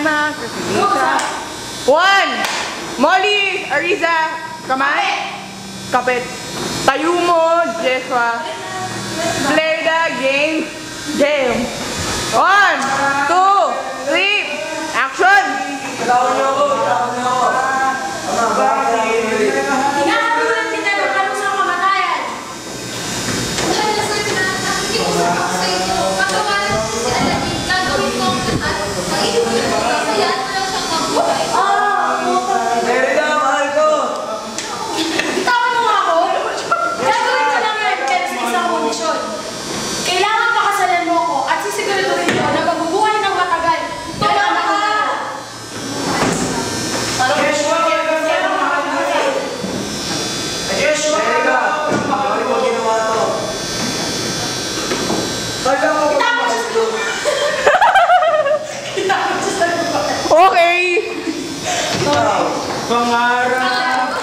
Diana, Christina. 1. Molly, Ariza, kamay. Kapit. Tayo mo, Joshua. Flerda, game. Game. 1, 2, 3, action! Hinahabulan kita ng halusang kamatayan. Dahil na sa'yo na nakikiusap ako sa inyo, pagkawalan ko si Aladdin, gagawin ko ang lahat. Mag-iibig ko, hayaan mo lang siyang mabuhay. Merida, mahal ko! Bitawan mo nga ako. Gagawin ko lang yan, pero sa isang kondisyon. Kailangan pakasalan mo ako at sisiguraduhin ko na mabubuhay ng matagal. Kailangan ka! Joshua, Merida, bakit mo ginawa to? Itakot siya sa lupa. Itakot siya sa lupa. Okay! Pangarap!